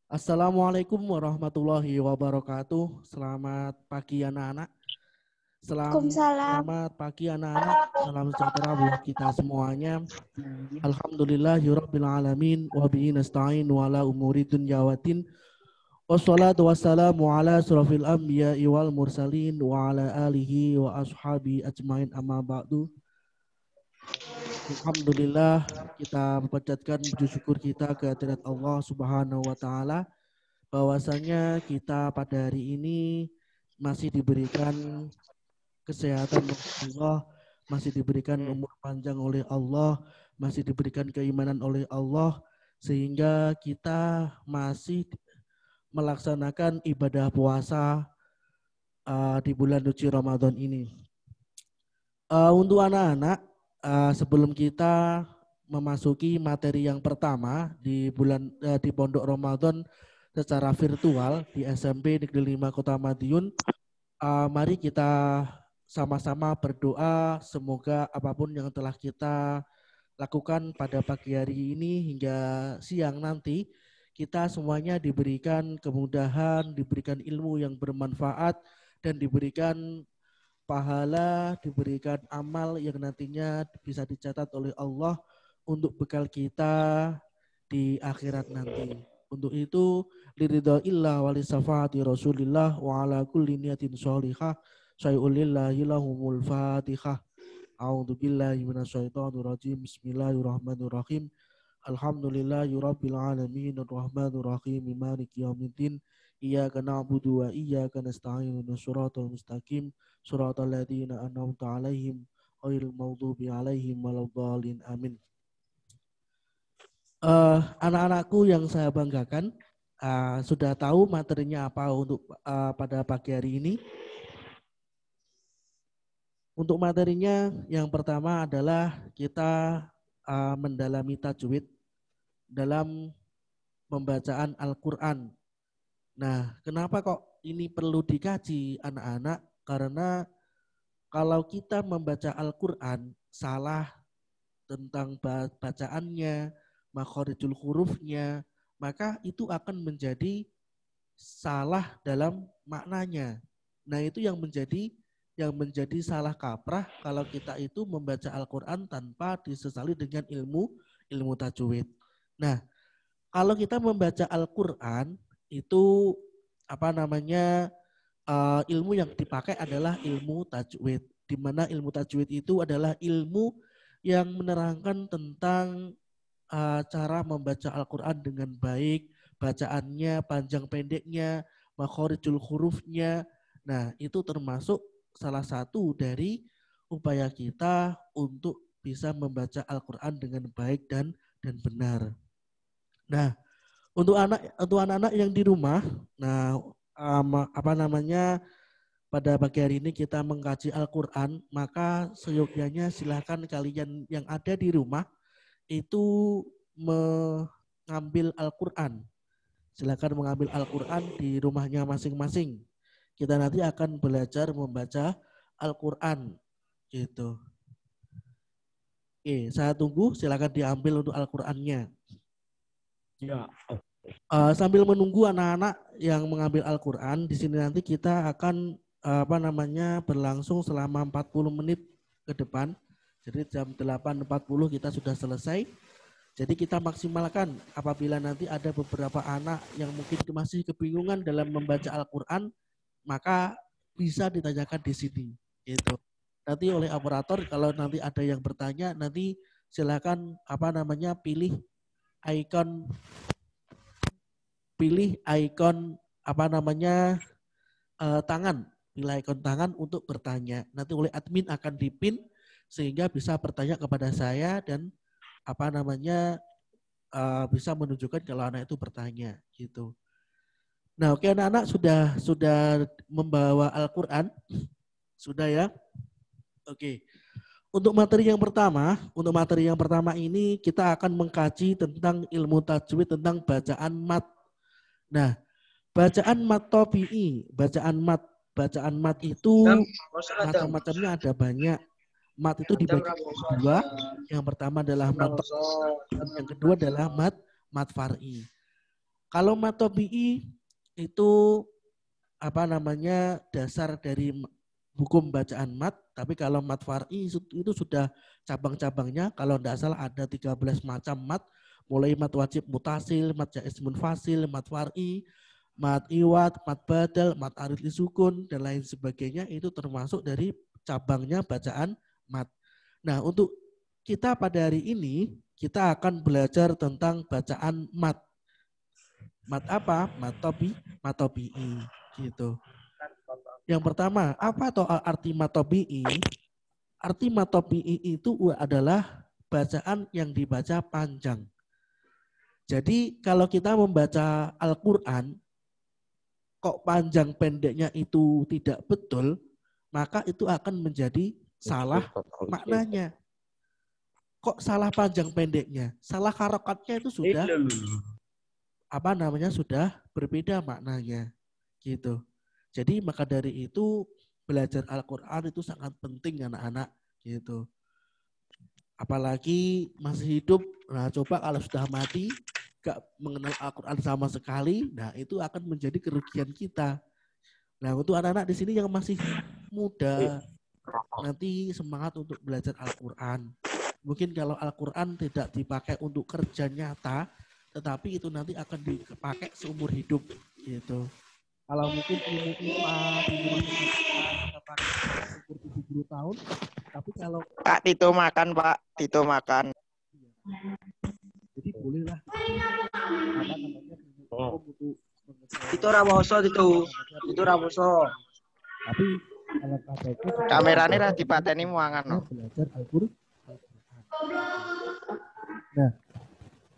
Assalamualaikum warahmatullahi wabarakatuh. Selamat pagi anak-anak. Waalaikumsalam. Selamat pagi anak-anak. Salam sejahtera buat kita semuanya. Alhamdulillahirabbil alamin wa bihi nasta'in wa ala umuri dunya waddin. Wassalatu wassalamu ala asrofil anbiya'i wal mursalin wa ala alihi wa ashabi ajmain amma ba'du. Alhamdulillah kita memanjatkan puji syukur kita ke hadirat Allah Subhanahu wa taala bahwasanya kita pada hari ini masih diberikan kesehatan oleh Allah, masih diberikan umur panjang oleh Allah, masih diberikan keimanan oleh Allah, sehingga kita masih melaksanakan ibadah puasa di bulan suci Ramadan ini. Untuk anak-anak, sebelum kita memasuki materi yang pertama di Pondok Ramadan secara virtual di SMP Negeri 5 Kota Madiun, mari kita sama-sama berdoa semoga apapun yang telah kita lakukan pada pagi hari ini hingga siang nanti, kita semuanya diberikan kemudahan, diberikan ilmu yang bermanfaat, dan diberikan pahala, diberikan amal yang nantinya bisa dicatat oleh Allah untuk bekal kita di akhirat nanti. Untuk itu, liridha illah wa lisafaati rasulillah wa ala kulli niyatin sholihah syai'ulillahi lahumul fatihah. A'udzu billahi minasyaitonir rajim. Bismillahirrahmanirrahim. Alhamdulillahi rabbil alamin arrahmanir rahim maliki yaumiddin. Iyyaka na'budu wa iyyaka nasta'in ihdinas siratal mustaqim siratal ladzina an'amta 'alaihim ghairil maghdubi 'alaihim waladdallin. Amin. Anak-anakku yang saya banggakan, sudah tahu materinya apa untuk pada pagi hari ini? Untuk materinya yang pertama adalah kita mendalami tajwid dalam pembacaan Al-Quran. Nah, kenapa kok ini perlu dikaji anak-anak? Karena kalau kita membaca Al-Quran salah tentang bacaannya, makhorijul hurufnya, maka itu akan menjadi salah dalam maknanya. Nah, itu yang menjadi salah kaprah kalau kita itu membaca Al-Quran tanpa disesali dengan ilmu tajwid. Nah, kalau kita membaca Al-Quran itu ilmu yang dipakai adalah ilmu tajwid, di mana ilmu tajwid itu adalah ilmu yang menerangkan tentang cara membaca Al-Quran dengan baik, bacaannya, panjang pendeknya, makhorijul hurufnya. Nah, itu termasuk salah satu dari upaya kita untuk bisa membaca Al-Quran dengan baik dan benar. Nah, untuk anak-anak yang di rumah, nah pada pagi hari ini kita mengkaji Al-Quran, maka seyogyanya silakan kalian yang ada di rumah itu mengambil Al-Quran. Silakan mengambil Al-Quran di rumahnya masing-masing. Kita nanti akan belajar membaca Al-Quran gitu. Oke, saya tunggu, silakan diambil untuk Al-Qurannya. Ya. Sambil menunggu anak-anak yang mengambil Al-Quran, di sini nanti kita akan berlangsung selama 40 menit ke depan. Jadi jam 8.40 kita sudah selesai. Jadi kita maksimalkan apabila nanti ada beberapa anak yang mungkin masih kebingungan dalam membaca Al-Quran, maka bisa ditanyakan di sini. Gitu. Nanti oleh operator kalau nanti ada yang bertanya, nanti silakan pilih ikon tangan, pilih ikon tangan untuk bertanya. Nanti oleh admin akan dipin sehingga bisa bertanya kepada saya dan bisa menunjukkan kalau anak itu bertanya gitu. Nah, oke anak-anak sudah membawa Al-Quran? Sudah ya? Oke. Untuk materi yang pertama ini kita akan mengkaji tentang ilmu tajwid, tentang bacaan mat. Nah, bacaan mat tabi'i, bacaan mat itu macam-macamnya ada banyak. Mat itu dibagi dua. Yang pertama adalah mat, yang kedua adalah mat far'i. Kalau mat tabi'i itu dasar dari hukum bacaan mat, tapi kalau mat far'i itu sudah cabang-cabangnya. Kalau tidak salah ada 13 macam mat, mulai mat wajib mutasil, mat jaiz munfasil, mat far'i, mat iwat, mat badal, mat arid lisukun, dan lain sebagainya. Itu termasuk dari cabangnya bacaan mat. Nah, untuk kita pada hari ini, kita akan belajar tentang bacaan mat. Mat apa? Mat tabi'i gitu. Yang pertama, apa atau arti mat tabi'i? Arti mat tabi'i itu adalah bacaan yang dibaca panjang. Jadi kalau kita membaca Al-Quran, kok panjang pendeknya itu tidak betul, maka itu akan menjadi salah maknanya. Kok salah panjang pendeknya? Salah harokatnya itu sudah sudah berbeda maknanya gitu. Jadi maka dari itu belajar Al-Quran itu sangat penting anak-anak gitu. Apalagi masih hidup, nah coba kalau sudah mati gak mengenal Al-Quran sama sekali, nah itu akan menjadi kerugian kita. Nah untuk anak-anak di sini yang masih muda, nanti semangat untuk belajar Al-Quran. Mungkin kalau Al-Quran tidak dipakai untuk kerja nyata, tetapi itu nanti akan dipakai seumur hidup gitu. Kalau mungkin ilmu IPA di rumah kita pakai umur 70 tahun, tapi kalau Pak Tito makan, Pak Tito makan. Jadi bolehlah Itu rawoso itu rawoso. Tapi kalau KTP Kamerane ra dipateni muangan no. Belajar Al-Quran. Nah,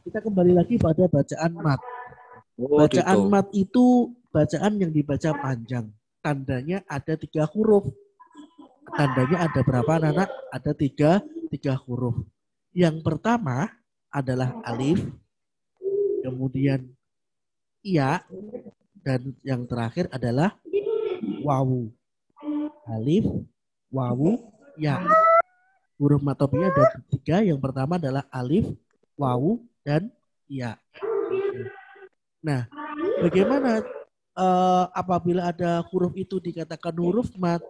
kita kembali lagi pada bacaan mat. Bacaan mat itu bacaan yang dibaca panjang. Tandanya ada 3 huruf. Tandanya ada berapa anak? Ada 3 huruf. Yang pertama adalah alif, kemudian ya, dan yang terakhir adalah wawu. Alif, wawu, ya. Huruf mat tabi'i ada 3. Yang pertama adalah alif, wawu, dan ya. Nah, bagaimana apabila ada huruf itu dikatakan huruf mat?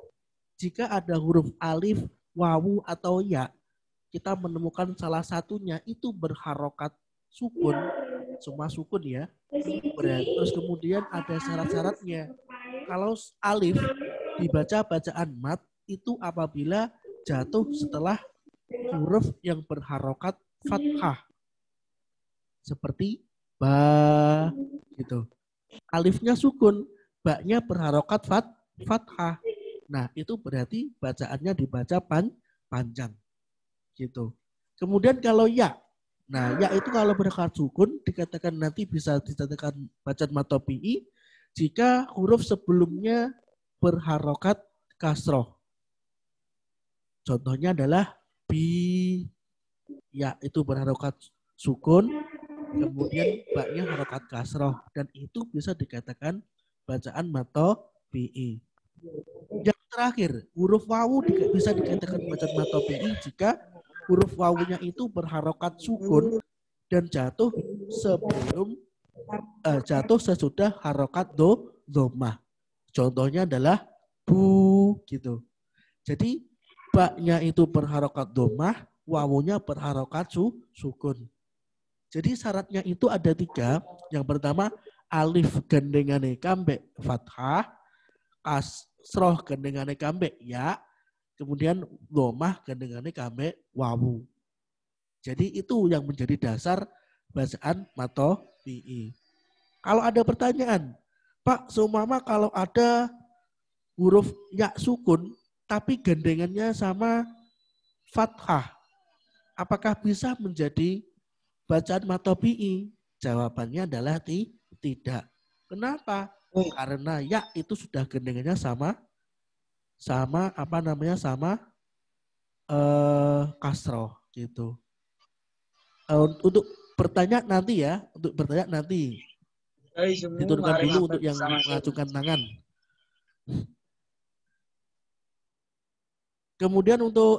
Jika ada huruf alif, wawu, atau ya, kita menemukan salah satunya itu berharokat sukun, semua sukun ya. Terus kemudian ada syarat-syaratnya. Kalau alif dibaca bacaan mat itu apabila jatuh setelah huruf yang berharokat fathah. Seperti ba gitu. Alifnya sukun, ba-nya berharokat fathah. Nah, itu berarti bacaannya dibaca panjang. Gitu. Kemudian kalau ya, nah ya itu kalau berharokat sukun dikatakan nanti bisa dikatakan bacaan mat tabi'i jika huruf sebelumnya berharokat kasroh. Contohnya adalah bi, ya itu berharokat sukun, kemudian ba-nya harokat kasroh, dan itu bisa dikatakan bacaan mat tabi'i. Yang terakhir, huruf wawu bisa dikatakan bacaan mat tabi'i jika huruf wawunya itu berharokat sukun dan jatuh sesudah harokat dhammah. Contohnya adalah bu gitu. Jadi ba-nya itu berharokat dhammah, wawunya berharokat sukun. Jadi syaratnya itu ada 3. Yang pertama alif gandengane kambek fathah, kasroh gandengane kambek ya, kemudian dhammah gandengane kambek wawu. Jadi itu yang menjadi dasar bacaan mat tabi'i. Kalau ada pertanyaan, Pak, seumpama kalau ada huruf ya sukun tapi gandengannya sama fathah, apakah bisa menjadi bacaan mat tabi'i? Jawabannya adalah tidak. Kenapa? Karena ya itu sudah gandengannya sama kasroh gitu. Untuk bertanya nanti ya, diturunkan dulu untuk yang mengajukan tangan. Kemudian untuk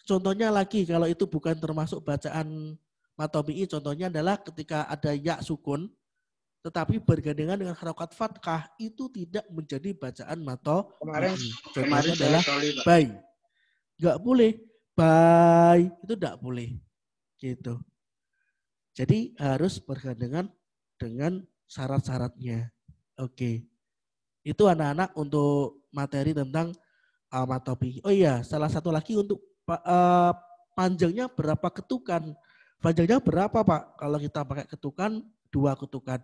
contohnya lagi kalau itu bukan termasuk bacaan mat tabi'i, contohnya adalah ketika ada ya sukun, tetapi bergandengan dengan harokat fathah itu tidak menjadi bacaan Kemarin contohnya adalah sorry, Pak. bay. Nggak boleh. Bay itu nggak boleh. Gitu. Jadi harus bergandengan dengan syarat-syaratnya. Oke. Itu anak-anak untuk materi tentang matopi. Oh iya, salah satu lagi untuk panjangnya berapa ketukan. Panjangnya berapa Pak? Kalau kita pakai ketukan, 2 ketukan.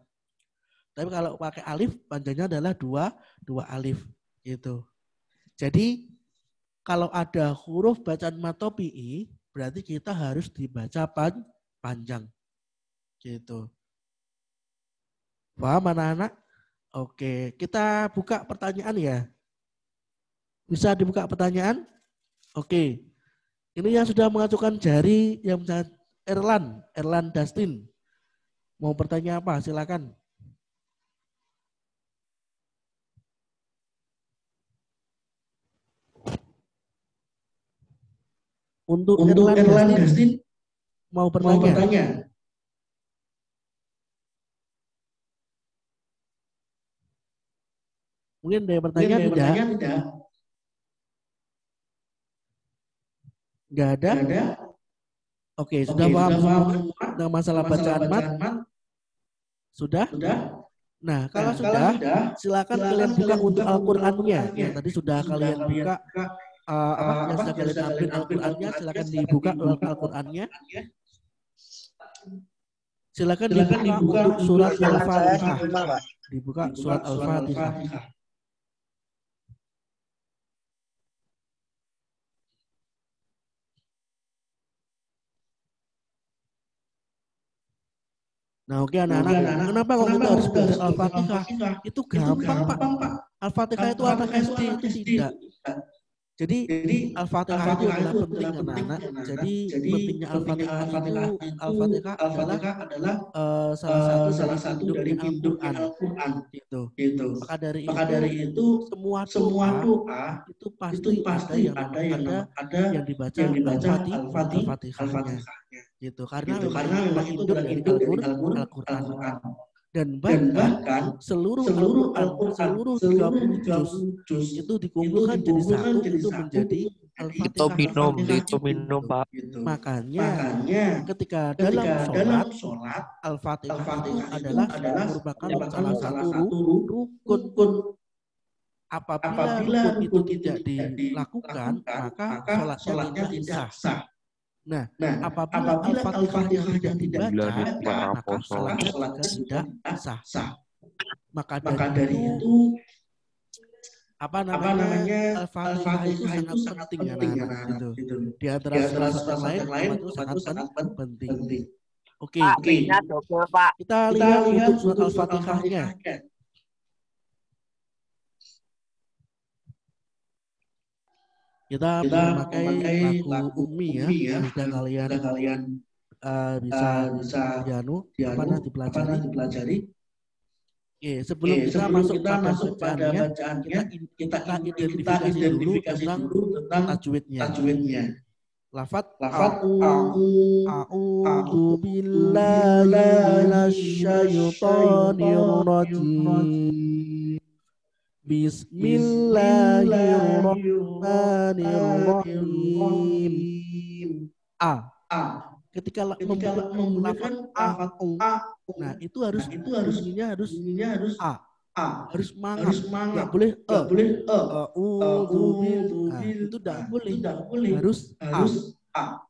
Tapi kalau pakai alif, panjangnya adalah 2 alif. Gitu. Jadi kalau ada huruf bacaan matopi, berarti kita harus dibaca panjang. Gitu. Paham anak-anak? Oke, kita buka pertanyaan ya. Bisa dibuka pertanyaan? Oke. Ini yang sudah mengajukan jari yang Erlan Dustin. Mau bertanya apa? Silakan. Untuk Erlan Dustin mau bertanya. Mungkin ada yang bertanya tidak? Enggak ada? Oke, sudah paham semua tentang masalah bacaan mat? Sudah? Nah, kalau sudah, silakan kalian buka untuk Al-Qur'annya. Yang tadi sudah kalian buka yang sudah kalian ambil Al-Qur'annya, silakan dibuka Al-Qur'annya. Silakan dibuka untuk surat Al-Fatihah. Dibuka surat Al-Fatihah. Nah, oke anak-anak, kenapa kok kita harus belajar Al-Fatihah? Itu gampang, Pak. Al-Fatihah itu anak SD itu tidak. Jadi Al-Fatihah itu adalah penting anak-anak. Jadi pentingnya Al-Fatihah itu Al-Fatihah adalah salah satu dari induknya Al-Qur'an gitu. Maka dari itu semua doa itu pasti ada yang dibaca Al-Fatihahnya. Gitu. Karena memang induk dari Al-Qur'an. Dan bahkan seluruh Al-Qur'an, seluruh 30 juz itu dikumpulkan jadi satu, itu menjadi Al-Fatihah. Itu minum, Pak. Makanya ketika dalam sholat Al-Fatihah itu adalah merupakan salah satu rukun. Apabila rukun itu tidak dilakukan, maka sholatnya tidak sah. Nah, apabila Al-Fatihah tidak dibaca, maka sholatnya juga tidak sah. Maka dari itu Al-Fatihah itu sangat penting anak-anak gitu. Di antara surat yang lain itu sangat penting. Oke. Kita lihat untuk surat Al-Fatihahnya. Kita memakai lagu Ummi ya, yang sudah kalian bisa dipelajari. Oke, sebelum kita masuk pada bacaannya, kita identifikasi dulu tentang tajwidnya. Lafaz a'udzu billahi minasyaitonir rajim. Bismillahirrahmanirrahim. Ketika menggunakan nah itu harus bunyinya harus harus mangat, nggak boleh itu nggak boleh, harus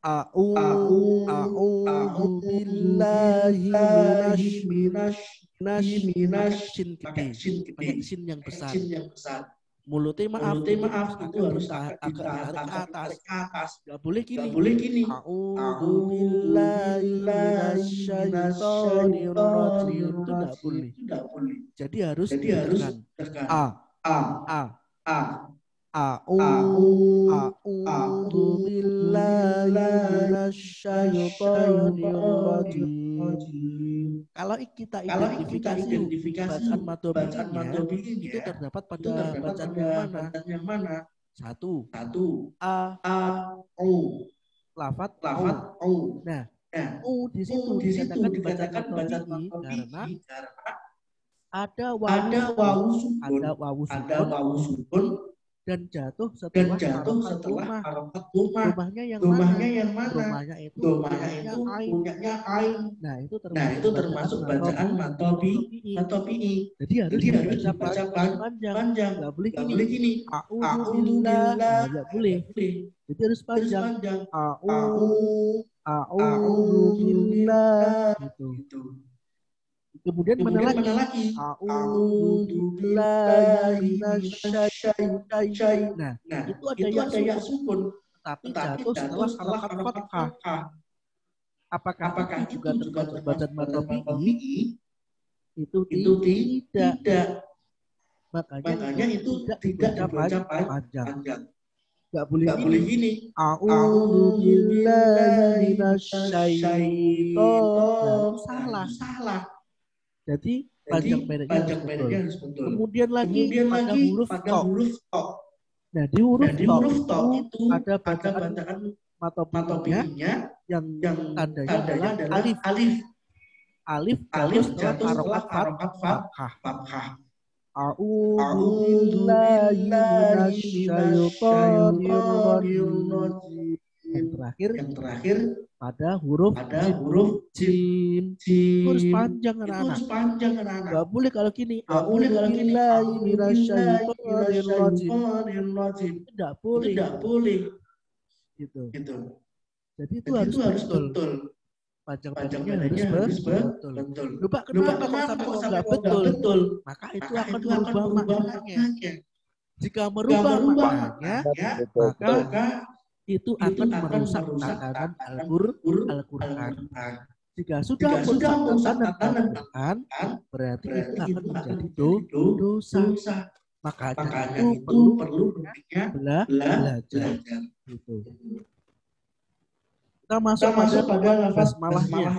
a'udzu billahi minasyin gede, pakai sin yang besar. Mulutnya maaf itu agak ditarik ke atas. Gak boleh gini. A'udzu billahi minasyaitonir rajim. Itu enggak boleh. Jadi harus ditekan. A'udzu billahi minasyaitonir rajim. Kalau kita identifikasi bacaan madhobinya itu terdapat pada bacaan yang mana? Satu. Lafaz u. Nah, u di situ dikatakan bacaan madhobi karena ada ada wawu wawu sukun dan jatuh dan setelah jatuh harokat setelah rumah. harokat rumah. Rumahnya yang Rumahnya mana? yang mana? Rumahnya itu Rumahnya itu ain. punyanya ain. Nah, itu Nah, itu termasuk bacaan matobi'i. Jadi harus dibaca panjang. Nggak boleh gini. A'udzubillah. Nah, nggak boleh. Jadi harus panjang. A'udzubillah. Gitu. Kemudian mana lagi? Nah, itu ada yang sukun. Tapi jatuh setelah harokat fathah. Apakah itu juga termasuk bacaan matobi'i? Itu tidak. Makanya itu tidak dibaca panjang. Gak boleh gini. A'udzubillahi minasyaitonir. Nah, itu salah. Jadi panjang pendeknya harus betul. Kemudian lagi pada huruf to. Nah, di huruf to itu ada bacaan matobi'inya yang tandanya adalah alif. Alif jatuh setelah harokat fathah. A'udzubillahi minasyaitonir rajim. Yang terakhir pada huruf jim. Itu harus panjang anak-anak. Gak boleh kalau gini. A'udzubillahi minasyaitonir rajim. Tidak boleh. Gitu. Jadi itu harus betul. Panjang-panjangnya harus betul. Lupa kenapa kok nggak betul? Maka itu akan merubah maknanya. Jika merubah maknanya, maka itu akan merusak tatanan Al-Quran. Jika sudah merusak tatanan Al-Quran, berarti itu akan menjadi dosa. Makanya itu perlu belajar. Gitu. Kita masuk pada basmalahnya.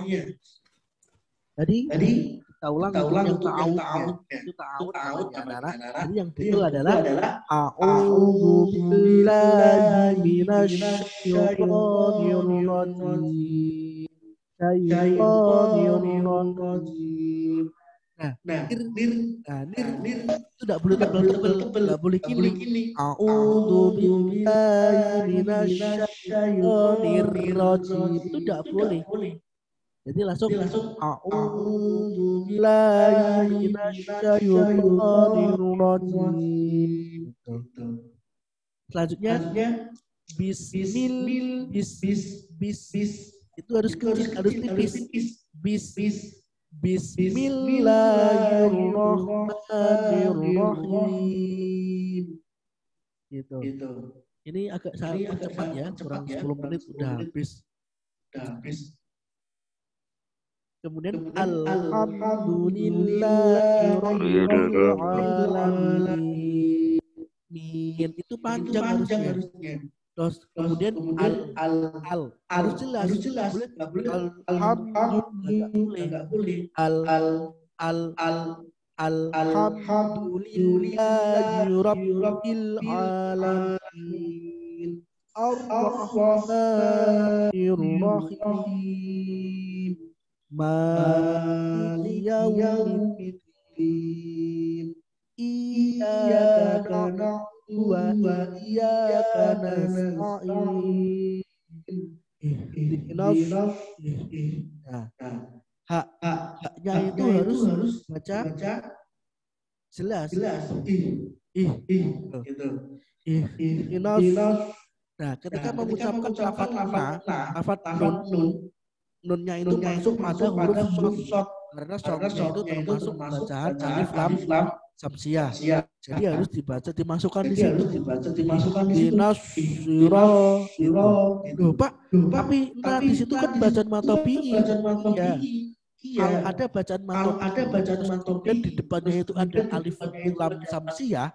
Jadi kita ulang yang ta'awud. Itu ta'awud namanya. Jadi yang betul adalah a'udzubillahi minasyaitonir rajim. Nah, nir itu tidak boleh tebel, nggak boleh gini. A'udzubillahi minasyaitonir rajim. Itu tidak boleh. Jadi langsung a'udzubillahi minasyaitonir rajim. Selanjutnya bismil itu harus kecil, harus tipis. Bismillahirrahmanirrahim. Gitu. Ini agak cepat ya, kurang 10 menit udah habis. Kemudian alhamdulillahirabbil alamin. Itu panjang harusnya. Terus kemudian harus jelas. Alhamdulillah enggak boleh. Alhamdulillahirabbil alamin. Ar-Rahmanir-Rahim. Maliki yaumiddin. Iyyaka na'budu wa iyyaka nasta'in. Haknya itu harus baca jelas. Nah, ketika mengucapkan lafaz nunnya itu masuk pada huruf shad. Karena shadnya itu termasuk bacaan alif lam samsiah. Jadi harus dimasukkan di situ. Dinas siro. Pak, tapi di situ kan bacaan matobi'i. Kalau ada bacaan matobi'i dan di depannya itu ada alif lam samsiah,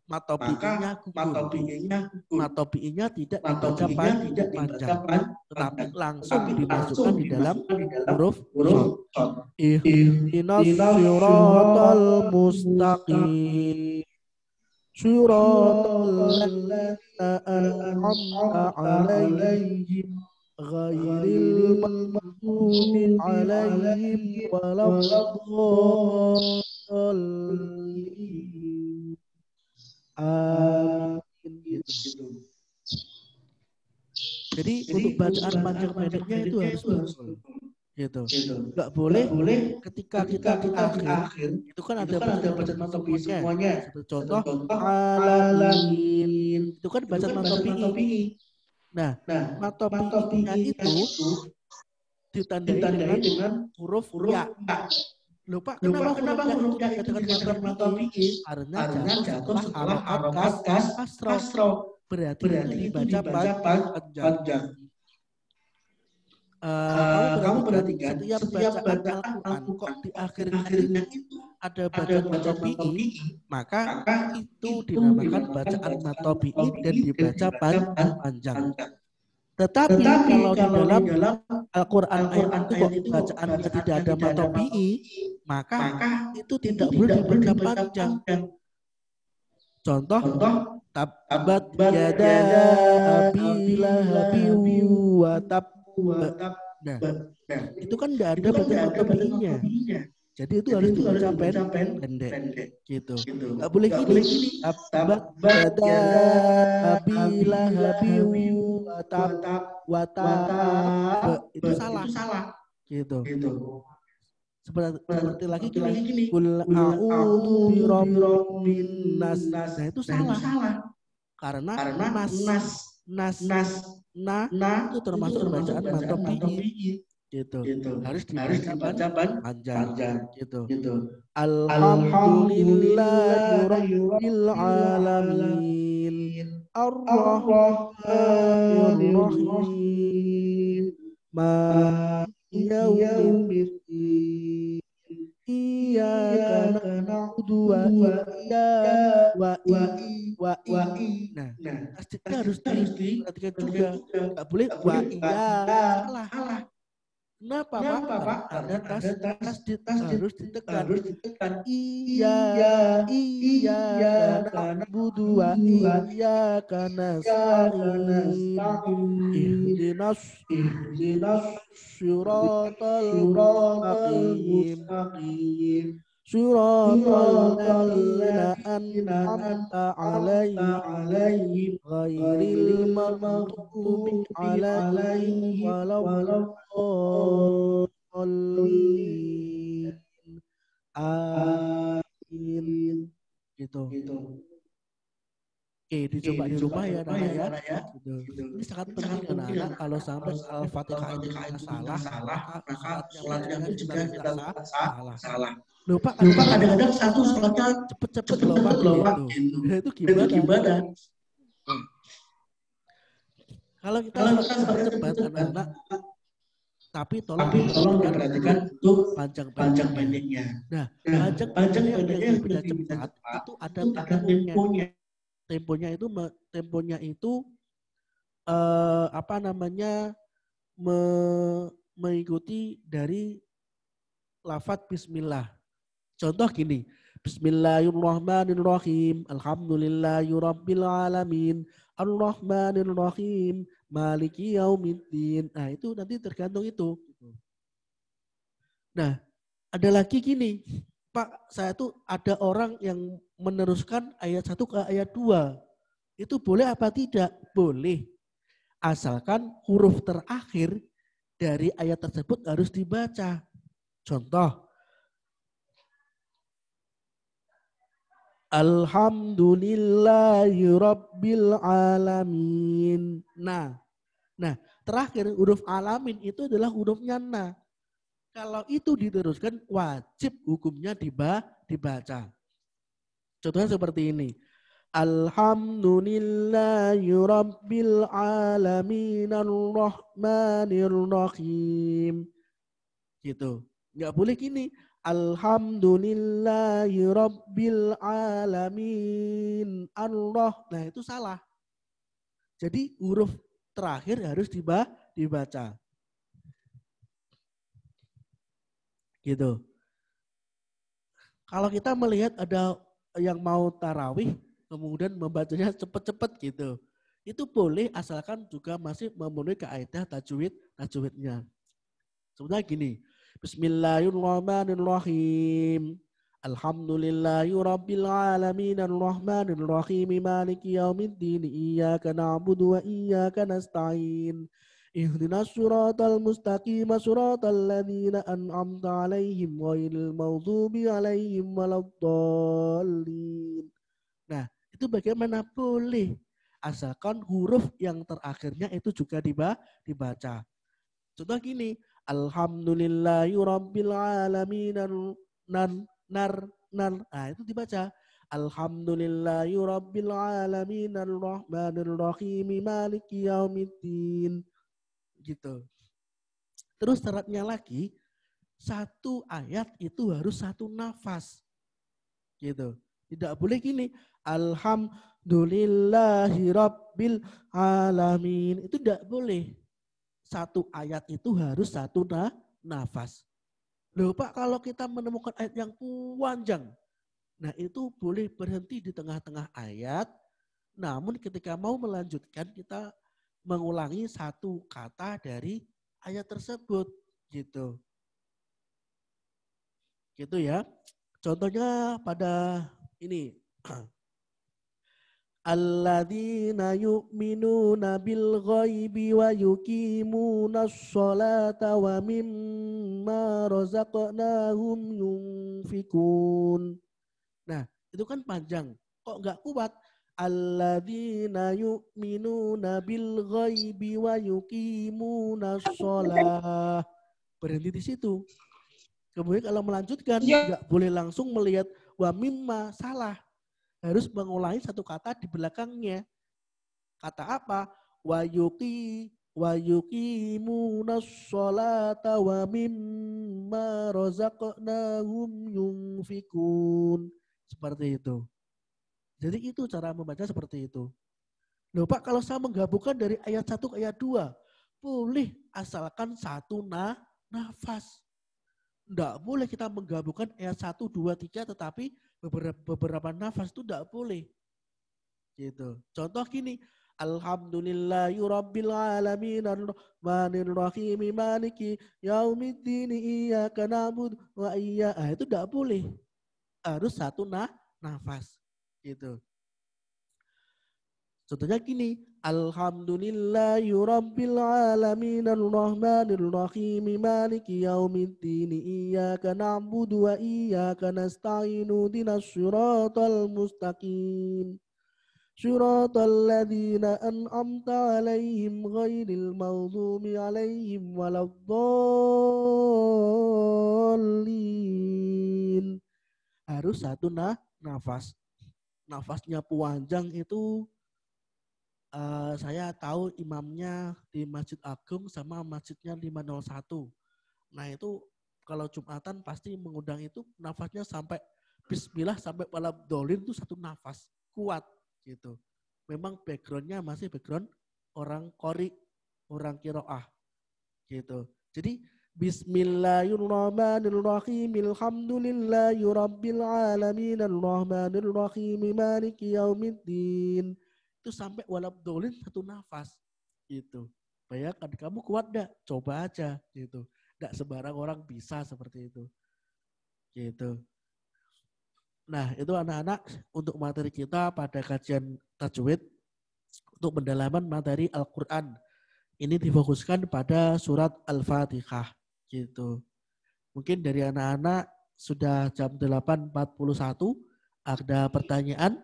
maka matobi'inya tidak dibaca panjang, tetapi langsung dimasukkan di dalam huruf shad. Ihdinas siratal mustaqim. Siratal ladzina an'amta 'alaihim ghairil maghdubi alaihim waladdallin. Amin gitu. Jadi untuk bacaan panjang pendeknya itu harus betul gitu. Nggak boleh ketika kita di akhir itu kan ada bacaan matopinya. Seperti contoh alamin itu kan bacaan matopi. Nah, matopinya itu ditandai dengan huruf ya. Lupa kenapa huruf ya itu dikatakan matopi? Karena jatuh setelah harokat kasroh. Berarti itu dibaca panjang. Kamu perhatikan setiap bacaan Al-Quran kok di akhirnya itu ada bacaan matopi'i, maka itu dinamakan bacaan matopi'i dan dibaca panjang. Tetapi kalau di dalam Al-Quran ayat itu kok bacaannya tidak ada matopi'i, maka itu tidak boleh dibaca panjang. Contoh, tabat yada abi lahabin wa tab. Nah, itu kan tidak ada bacaan matopi'inya. Jadi itu harus dibaca pendek gitu. Nggak boleh gini. Tabat yada abi lahabin wa tab. Itu salah. Gitu. Seperti lagi gini. Qul a'udzu birabbin nas. Nah, itu salah. Karena nas itu termasuk bacaan matopi'i gitu. Harus dibaca panjang gitu. Alhamdulillahirabbil alamin arrahmanir rahim maliki yaumiddin iyyaka na'budu wa iyyaka. Nah, tasdidnya harus diperhatikan juga. Nggak boleh wa salah. Kenapa Pak? Karena tasdid harus ditekan. Iyyaka na'budu wa iyyaka nasta'in. Ihdinas siratal mustaqim. Suratal ladzina an'amta 'alaihim ghairil maghdubi 'alaihim waladdallin. Amin. Gitu. Oke, dicoba di rumah ya anak ya. Gitu. Ini sangat penting anak-anak. Kalau sampai Al-Fatihah itu salah, maka sholatnya pun juga tidak salah. Lupa kadang-kadang satu sholatnya cepet-cepet loh Pak gitu. Itu gimana? Kalau kita cepet-cepet anak-anak, tapi tolong diperhatikan untuk panjang pendeknya. Nah, panjang pendeknya yang dibaca cepat itu ada temponya. Temponya itu mengikuti dari lafaz bismillah. Contoh gini, Bismillahirrahmanirrahim, Alhamdulillahirabbil alamin, Arrahmanirrahim, Maliki yaumiddin. Nah, itu nanti tergantung itu. Nah, ada lagi gini, Pak, saya tuh ada orang yang meneruskan ayat 1 ke ayat 2. Itu boleh apa tidak? Boleh. Asalkan huruf terakhir dari ayat tersebut harus dibaca. Contoh, Alhamdulillahirabbil alamin. Nah, terakhir huruf alamin itu adalah hurufnya na. Kalau itu diteruskan wajib hukumnya dibaca. Contohnya seperti ini. Alhamdulillahirabbil alamin arrahmanirrahim. Gitu. Enggak boleh gini. Alhamdulillahirabbil alamin arrah. Nah, itu salah. Jadi huruf terakhir harus dibaca. Gitu. Kalau kita melihat ada yang mau tarawih, kemudian membacanya cepat-cepat gitu. Itu boleh asalkan juga masih memenuhi kaidah tajwidnya. Sebenarnya gini. Bismillahirrahmanirrahim. Alhamdulillahirabbil alamin arrahmanir rahim maliki yaumiddin iyyaka na'budu wa iyyaka nasta'in. Ihdinas siratal mustaqim siratal ladzina an'amta 'alaihim ghairil maghdubi 'alaihim waladdallin. Nah, itu bagaimana boleh asalkan huruf yang terakhirnya itu juga dibaca. Contoh gini, alhamdulillahirabbil alamin nar. Nah, itu dibaca. Alhamdulillahirabbil alamin arrahmanir rahim maliki yaumiddin. Gitu. Terus syaratnya lagi, satu ayat itu harus satu nafas. Gitu. Tidak boleh gini, alhamdulillahirabbil alamin. Itu tidak boleh. Satu ayat itu harus satu nafas. Loh Pak, kalau kita menemukan ayat yang panjang, nah itu boleh berhenti di tengah-tengah ayat. Namun ketika mau melanjutkan, kita mengulangi satu kata dari ayat tersebut. Gitu. Gitu ya. Contohnya pada ini. Alladzina yu'minuna bil ghaibi wa yuqimunas sholata wa mimma razaqnahum yunfikun. Nah, itu kan panjang. Kok enggak kuat? Alladzina yu'minuna bil ghaibi wa yuqimunas sholah. Berhenti di situ. Kemudian kalau melanjutkan enggak boleh langsung melihat wa mimma, salah. Harus mengulangi satu kata di belakangnya. Kata apa? Wa yuqimunas sholata wa mimma razaqnahum yunfikun. Seperti itu. Jadi itu cara membaca seperti itu. Loh Pak, kalau saya menggabungkan dari ayat 1 ke ayat 2, boleh asalkan satu nafas. Tidak boleh kita menggabungkan ayat 1, 2, 3 tetapi beberapa nafas itu tidak boleh. Gitu. Contoh gini, alhamdulillahirabbil alamin arrahmanir rahim maliki yaumiddin iyyaka na'budu wa iyyaka. Itu tidak boleh. Harus satu nafas. Gitu. Contohnya gini, alhamdulillahirabbil alamin arrahmanir rahim maliki yaumiddin iyyaka na'budu wa iyyaka nasta'in ihdinas siratal mustaqim siratal ladzina an'amta 'alaihim ghairil maghdubi 'alaihim waladdallin. Harus satu nafas. Nafasnya panjang itu saya tahu imamnya di Masjid Agung sama masjidnya 501. Nah itu kalau Jumatan pasti mengundang itu nafasnya sampai bismillah sampai waladdallin itu satu nafas. Kuat gitu. Memang backgroundnya masih background orang qori, orang qiraah gitu. Jadi bismillahirrahmanirrahim alhamdulillahirabbil alamin arrahmanir rahim maliki yaumiddin. Itu sampai waladdallin satu nafas gitu. Bayangkan kamu kuat enggak? Coba aja gitu. Enggak sembarang orang bisa seperti itu. Gitu. Nah, itu anak-anak untuk materi kita pada kajian tajwid untuk pendalaman materi Al-Qur'an. Ini difokuskan pada surat Al-Fatihah gitu. Mungkin dari anak-anak sudah jam 8.41 ada pertanyaan.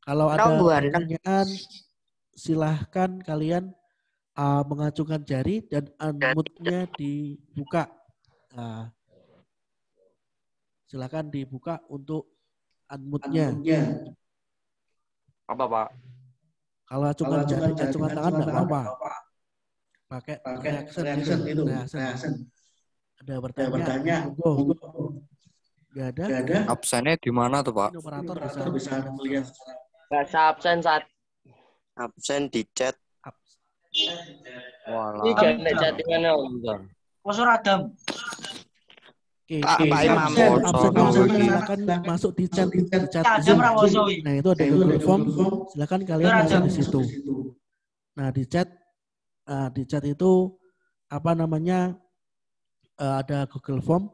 Kalau ada pertanyaan, silahkan kalian mengacungkan jari dan unmute-nya dibuka. Nah, silahkan dibuka untuk unmute-nya. Apa Pak? Kalau acungan jari, acungan tangan enggak apa-apa. Pakai reaction gitu. Ada pertanyaan? Enggak ada? Absennya di mana tuh Pak? Operator bisa melihat. Bahasa absen saat absen di chat. Walah. ini gak ada chattingan Om. Masuk Adam. Oke, Absen silakan masuk di chat Zoom. Nah, itu ada Google Form. Silakan kalian masuk di situ. Nah, di chat itu apa namanya ada Google Form.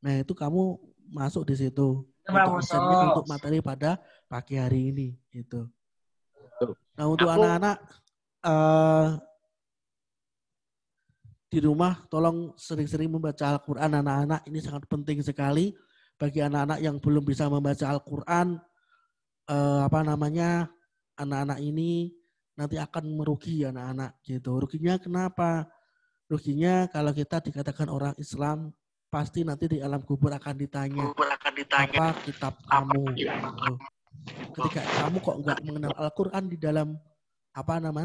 Nah, itu kamu masuk di situ untuk absennya untuk materi pada pagi hari ini gitu. Nah, untuk anak-anak di rumah tolong sering-sering membaca Al-Qur'an anak-anak, ini sangat penting sekali bagi anak-anak yang belum bisa membaca Al-Qur'an. Anak-anak ini nanti akan merugi anak-anak gitu. Ruginya kenapa? Ruginya kalau kita dikatakan orang Islam, pasti nanti di alam kubur akan ditanya apa kitab kamu gitu. Ketika kamu kok nggak mengenal Al-Qur'an di dalam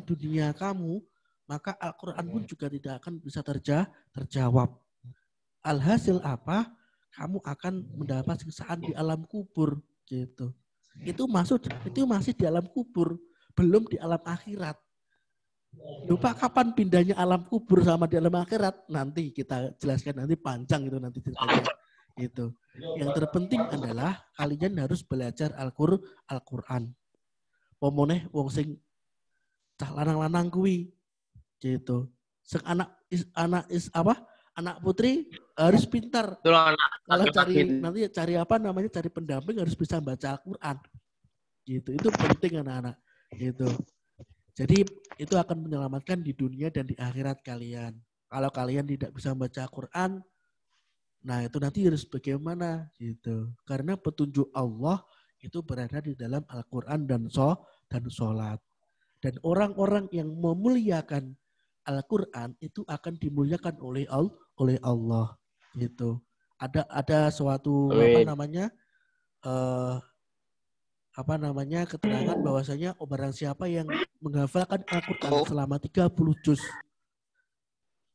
dunia kamu, maka Al-Qur'an pun juga tidak akan bisa terjawab. Alhasil apa? Kamu akan mendapat siksaan di alam kubur gitu. Itu masih di alam kubur, belum di alam akhirat. Lupa kapan pindahnya alam kubur sama di alam akhirat? Nanti kita jelaskan, nanti panjang itu nanti ceritanya. Gitu. Yang terpenting adalah kalian harus belajar Al-Qur'an. Pemoneh wong sing cah lanang-lanang kuwi gitu. Sing anak putri harus pintar. Kalau cari pendamping harus bisa baca Al-Qur'an. Gitu. Itu penting anak-anak. Gitu. Jadi itu akan menyelamatkan di dunia dan di akhirat kalian. Kalau kalian tidak bisa membaca Al-Qur'an, nah itu nanti harus bagaimana gitu. Karena petunjuk Allah itu berada di dalam Al-Qur'an dan sholat. Dan orang-orang yang memuliakan Al-Qur'an itu akan dimuliakan oleh Allah gitu. Ada suatu keterangan bahwasanya barang siapa yang menghafalkan Al-Qur'an selama 30 juz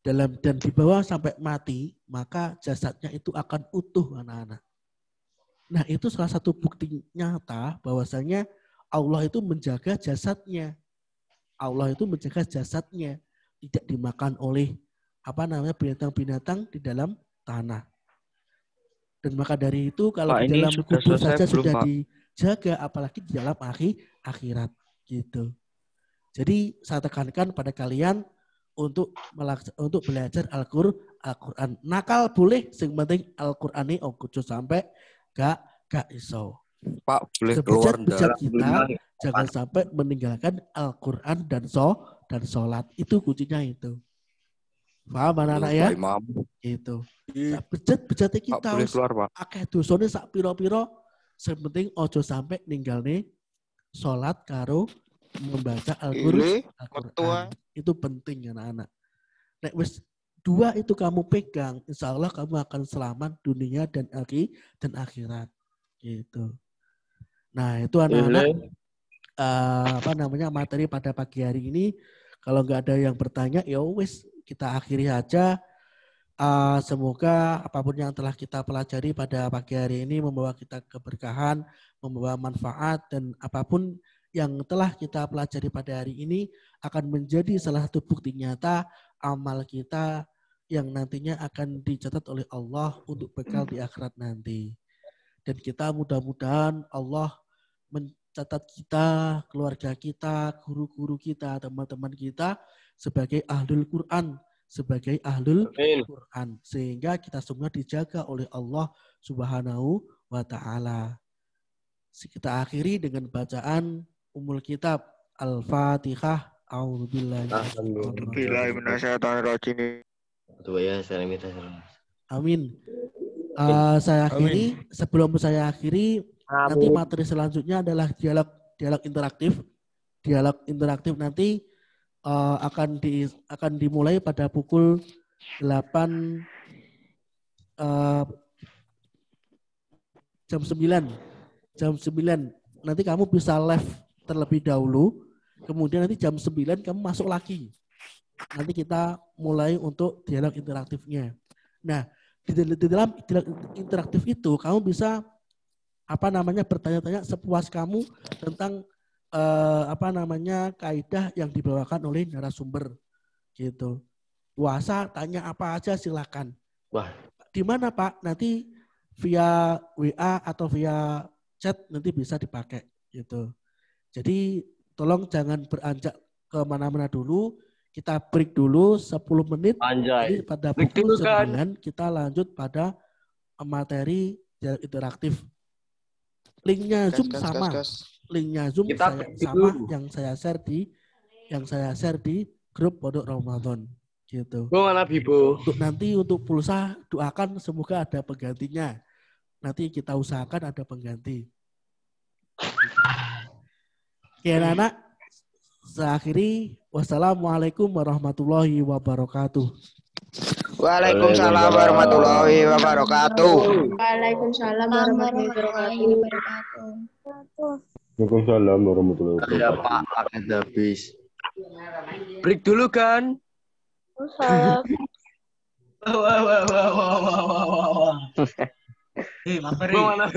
dan dibawa sampai mati, maka jasadnya itu akan utuh anak-anak. Nah, itu salah satu bukti nyata bahwasanya Allah itu menjaga jasadnya. Allah itu menjaga jasadnya, tidak dimakan oleh binatang-binatang di dalam tanah. Dan maka dari itu kalau di dalam kubur saja sudah dijaga, apalagi di dalam akhirat gitu. Jadi saya tekankan pada kalian untuk belajar Al-Qur'an. Nakal boleh, yang penting Al-Qur'an ini kudu sampai gak iso. Pak, boleh keluar Sebejat kita jangan sampai meninggalkan Al-Qur'an dan sholat. Itu kuncinya itu. Paham anak-anak ya? Itu. Bejat kita harus akeh dosane sak pira-pira, sing penting ojo sampai ninggalne sholat karo membaca Al-Qur'an. Itu penting anak-anak. Nek wis dua itu kamu pegang, insya Allah kamu akan selamat dunia dan akhirat. Gitu. Nah itu anak-anak materi pada pagi hari ini. Kalau nggak ada yang bertanya, ya wis kita akhiri aja. Semoga apapun yang telah kita pelajari pada pagi hari ini membawa kita keberkahan, membawa manfaat, dan apapun yang telah kita pelajari pada hari ini akan menjadi salah satu bukti nyata amal kita yang nantinya akan dicatat oleh Allah untuk bekal di akhirat nanti. Dan kita mudah-mudahan Allah mencatat kita, keluarga kita, guru-guru kita, teman-teman kita sebagai ahlul Quran, sebagai ahlul Quran, sehingga kita semua dijaga oleh Allah Subhanahu wa Ta'ala. Kita akhiri dengan bacaan Ummul Kitab Al-Fatihah. A'udzubillahi minasyaitonirrajim. Amin. Saya akhiri. Sebelum saya akhiri, nanti materi selanjutnya adalah dialog interaktif. Dialog interaktif nanti akan dimulai pada pukul 8 jam 9. Jam 9. Nanti kamu bisa live terlebih dahulu. Kemudian nanti jam 9 kamu masuk lagi. Nanti kita mulai untuk dialog interaktifnya. Nah, di dalam dialog interaktif itu kamu bisa bertanya-tanya sepuas kamu tentang kaidah yang dibawakan oleh narasumber gitu. Puasa tanya apa aja silakan. Wah, di mana Pak? Nanti via WA atau via chat nanti bisa dipakai gitu. Jadi tolong jangan beranjak kemana-mana dulu. Kita break dulu 10 menit. Anjay. Jadi pada Break pukul dulu, kan? 9 kita lanjut pada materi interaktif. Linknya Zoom sama. Linknya Zoom Kita sama yang saya share di grup Pondok Ramadan gitu. Gue mana Bibo? Untuk pulsa doakan semoga ada penggantinya. Nanti kita usahakan ada pengganti. Oke anak, saya akhiri. Wassalamualaikum warahmatullahi wabarakatuh. Waalaikumsalam warahmatullahi wabarakatuh. Waalaikumsalam warahmatullahi wabarakatuh. Waalaikumsalam warahmatullahi wabarakatuh. Ya Pak, paket habis. Break dulu kan? Wah. Materi. Gue mana?